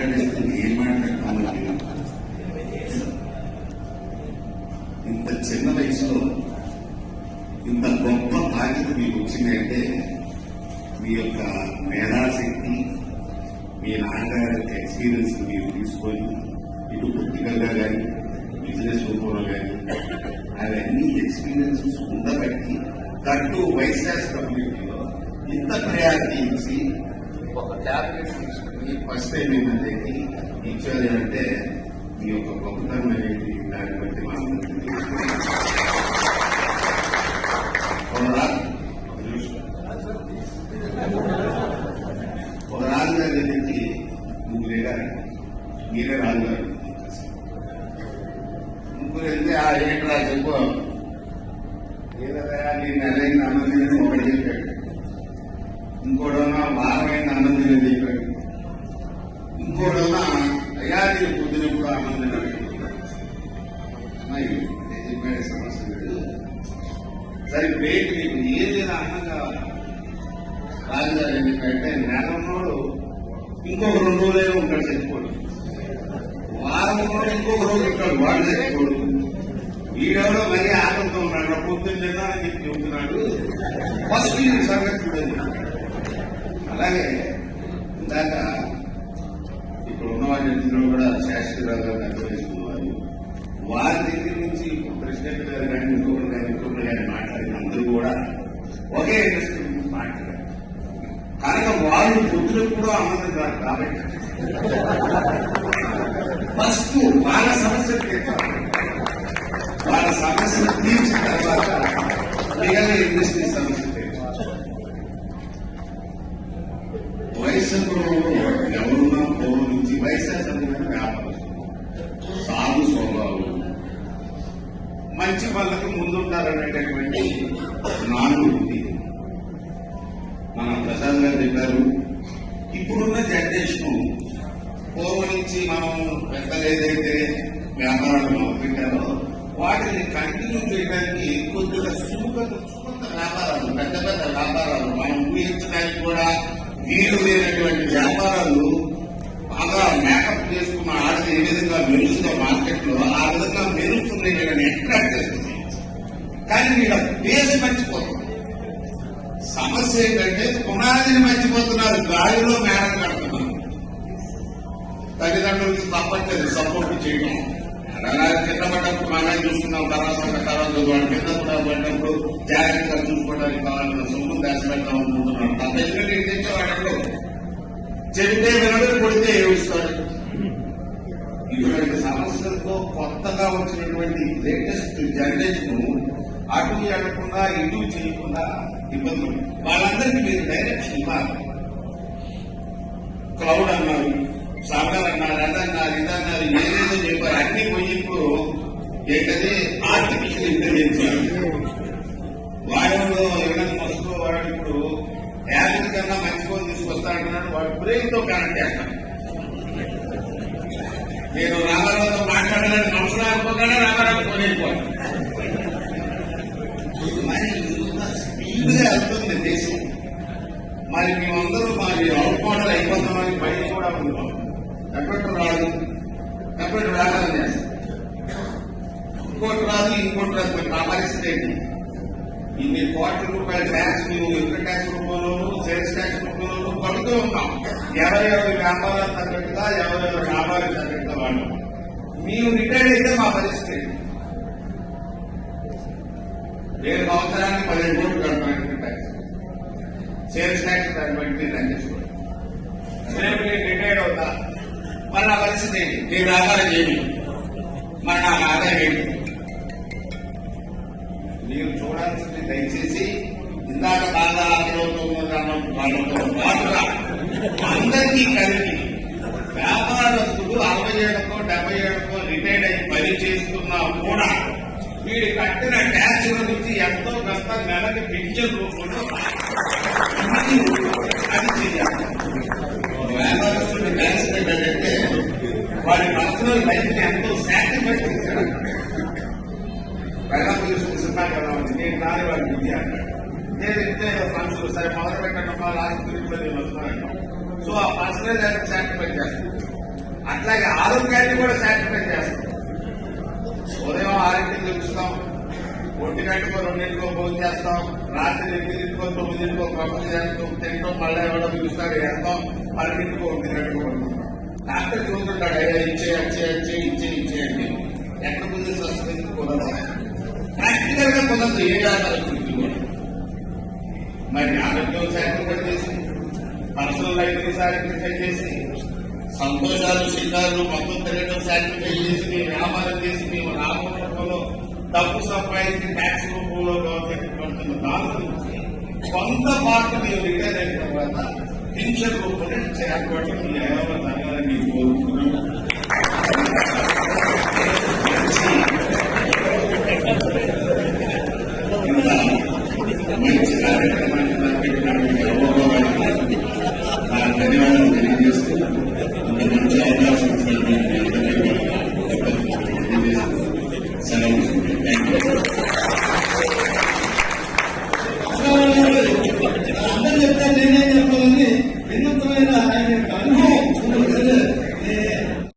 మాట్లాడేస్తుంది ఏం మాట్లాడతామని ఇంత చిన్న వయసులో ఇంత గొప్ప బాధ్యత మీకు వచ్చిందంటే మీ యొక్క మేధాశక్తి, మీ నాన్నగారి యొక్క ఎక్స్పీరియన్స్ మీరు తీసుకొని ఇటు పొలిటికల్ గా కానీ బిజినెస్ రూపంలో కానీ అవన్నీ ఎక్స్పీరియన్సెస్ ఉండబట్టి కట్టు వైశాఖ కమ్యూనిటీలో ఇంత ప్రయారిటీ ఇచ్చి ఒక క్యాబినెట్ తీసుకుని ఫస్ట్ టైం ఏంటంటే ఇచ్చేది అంటే మీ యొక్క గొప్పతనం అనేది దాన్ని బట్టి మనం ఒక రాజుగారి దగ్గరికి ముగ్గురు వెళ్ళారు, మీరే రాజుగారు ముగ్గురు వెళ్తే ఆ ఏంటి రా చెప్పు ఏదైనా నేను నెలైన అన్నం తినని ఒకటి చెప్పాడు, ఇంకోడన్నా వారమైన అన్నం తినని చెప్పాడు, ఇంకోడన్నా అయ్యా నేను పొద్దునప్పుడు అన్నం తినని చెప్పాడు. సమస్య లేదు, సరే పేరు నీకు ఏదైనా అన్నం కావాలి. రాజుగారు ఎందుకంటే నెలన్నోడు ఇంకొక 2 రోజులే ఉంటాడు చచ్చిపోడు, వారం కూడా ఇంకొక రోజు ఉంటాడు వాడు చచ్చిపోడు, వీడెవరో మరీ ఆనందంతో ఉన్నాడు పొద్దున్న తిన్నానని చెప్పి చెబుతున్నాడు. ఫస్ట్ సంగతి చూడండి. అలాగే ఇందాక ఇప్పుడు ఉన్నవాళ్ళందరూ కూడా శాస్త్రీరావు గారు నిర్వహిస్తున్నారు. వారి దగ్గర నుంచి ప్రెసిడెంట్ గారు కానీ ఇంకొకరు కానీ మాట్లాడిన అందరూ కూడా ఒకే ఇండస్ట్రీ గురించి మాట్లాడారు. కనుక వాళ్ళు పొద్దులకు కూడా ఆనందం కాదు కాబట్టి ఫస్ట్ వాళ్ళ సమస్యలు తీర్చాలి. వాళ్ళ సమస్యలు తీర్చిన తర్వాత మిగతా ఇండస్ట్రీ సమస్య తీర్చాలి. వైశాఖంలో ఎవరున్నా పౌరుల నుంచి వైశాఖం వ్యాపారం సాగు స్వభావం మంచి వాళ్ళకి ముందుంటారనేటటువంటి నానుడు ఉంది. మన ప్రసాద్ గారు చెప్పారు, ఇప్పుడున్న జనరేషన్ పూర్వం నుంచి మనం పెద్దలు ఏదైతే వ్యాపారాలు మొదలుపెట్టారో వాటిని కంటిన్యూ చేయడానికి కొద్దిగా సుఖత వ్యాపారాలు, పెద్ద పెద్ద వ్యాపారాలు మనం ఊహించడానికి కూడా వీలు లేనటువంటి వ్యాపారాలు బాగా మేకప్ చేసుకున్న ఆడది ఏ విధంగా మెరుస్తుందో మార్కెట్ లో ఆ విధంగా మెరుస్తుంది వీళ్ళని అట్రాక్ట్ చేస్తుంది. కానీ వీళ్ళ బేస్ మర్చిపోతుంది. సమస్య ఏంటంటే పునాదిని మర్చిపోతున్నారు, గాలిలో మేడం కడుతున్నారు. తల్లిదండ్రులకి తప్పట్లేదు సపోర్ట్ చేయడం. అలా కింద పడ్డప్పుడు మనం చూసుకున్నాం, తర్వాత వాడి కింద కూడా పడ్డప్పుడు జాగ్రత్తగా చూసుకోవడానికి కావాలన్న సొమ్ము దాచిపెడతాం అనుకుంటున్నాడు. తప్ప ఎందుకంటే ఏంటంటే వాడెప్పుడు చెబితే వినడు, కొడితే ఏడుస్తాడు. ఇటువంటి సమస్యలతో కొత్తగా వచ్చినటువంటి లేటెస్ట్ జనరేషన్ అటు అనకుండా ఇటు చేయకుండా ఇబ్బందులు. వాళ్ళందరికీ మీరు డైరెక్షన్ ఇవ్వాలి. క్లౌడ్ అన్నారు, సర్వర్ అన్నారు, అదన్నారు, ఇదన్నారు, ఏదేదో చెప్పారు. అన్ని పోయి ఇప్పుడు ఏంటది ఆర్టిఫిషియల్ ఇంటెలిజెన్స్. వాడేవాడు ఎవరైనా వస్తూ వాడు ఇప్పుడు యాభై కన్నా మంచి ఫోన్ తీసుకొస్తాడంటున్నాడు. వాడు బ్రెయిన్ తో కనెక్ట్ చేస్తాడు. నేను రామారావుతో మాట్లాడాలని అవసరం అనుకోగానే రామారావు ఫోన్ అయిపోతాను. మరి స్పీడ్ గా వెళ్తుంది దేశం. మరి మేమందరూ మరి అవుట్ మోడల్ అయిపోతామని బయట కూడా ఉంటాం. కంప్యూటర్ రాదు, కంప్యూటర్ రాదని చేస్తాం, ఇంకోటి రాదు, ఇంకోటి రాదు. మరి నా పరిస్థితి ఏంటి? ఇన్ని కోట్ల రూపాయల ట్యాక్స్ మేము ఇన్కమ్ ట్యాక్స్ రూపంలోనూ సేల్స్ ట్యాక్స్ రూపంలోనూ పడుతూ ఉన్నాం. ఎవరెవరి వ్యాపారాలు తగ్గట్టుగా, ఎవరెవరి లాభాలకు తగ్గట్టుగా వాళ్ళు. మేము రిటైర్డ్ అయితే మా పరిస్థితి నేను సంవత్సరానికి 15 కోట్లు కడతాను ఇన్కమ్ ట్యాక్స్, సేల్స్ ట్యాక్స్ దాన్ని బట్టి తగ్గించుకోండి. రేపు నేను రిటైర్డ్ అవుతా, మరి నా పరిస్థితి ఏంటి? నేను వ్యాపారం చేయండి, మరి నాకు ఆదాయం ఏంటి? మీరు చూడాల్సింది దయచేసి ఇందాక బాగా ఆగ్రహంతో వాళ్ళతో పాటుగా అందరికీ కలిపి వ్యాపారస్తుడు 60 ఏళ్ళకో 70 ఏళ్ళకో రిటైర్డ్ అయి పని చేస్తున్నా కూడా వీడు కట్టిన ట్యాక్స్ నుంచి ఎంతో కష్ట నెలకి పెన్షన్ రూపంలో అది చేయాలి. వ్యాపారస్తుడు ట్యాక్స్ పెట్టాడంటే వాడి పర్సనల్ లైఫ్ ని ఎంతో సాక్రిఫైస్ చేశాడు. సినిమా కదా నేను రాని వాడి విద్య అంటాడు. నేను ఇంతే ఫండ్స్ సరే మొదలు పెట్టండి లాస్ట్ గురించి నేను వస్తున్నాను. సో ఆ పర్సనల్ లైఫ్ సాక్రిఫైస్ చేస్తాను. అట్లాగే ఆరోగ్యాన్ని కూడా సాక్రిఫైస్ చేస్తాం. ఉదయం 6ంటికి తెలుస్తాం, 1 గంటకో 2 భోజనం చేస్తాం, రాత్రి 8కో 9కో కబుర్లు చేస్తాం, తింటాం, మళ్ళీ ఎవరో పిలుస్తారు వేస్తాం, 12కో 1 గంటకో పడుకుంటాం. డాక్టర్ చూస్తుంటాడు, ఇచ్చేయండి ఎక్కడ కుదిరి సంస్కృతి కుదరదు, ప్రాక్టికల్ గా కుదరదు. ఏ ఆధారం కూడా మరి ఆరోగ్యం సాక్రిఫైస్ చేసి, పర్సనల్ లైఫ్ ని సాక్రిఫైస్ చేసి, సంతోషాలు శిఖరాలు మొత్తం తిరగడం సాక్రిఫైస్ చేసి, మీ వ్యాపారం చేసి, మీ లాభం రూపంలో డబ్బు సంపాదించి ట్యాక్స్ రూపంలో గవర్నమెంట్ పడుతున్న దాని నుంచి కొంత పార్ట్ మీరు రిటైర్ అయిన తర్వాత పెన్షన్ రూపంలో చేపట్టడం మీ ఎవరో తగ్గాలని కోరుకుంటున్నాను. మంచి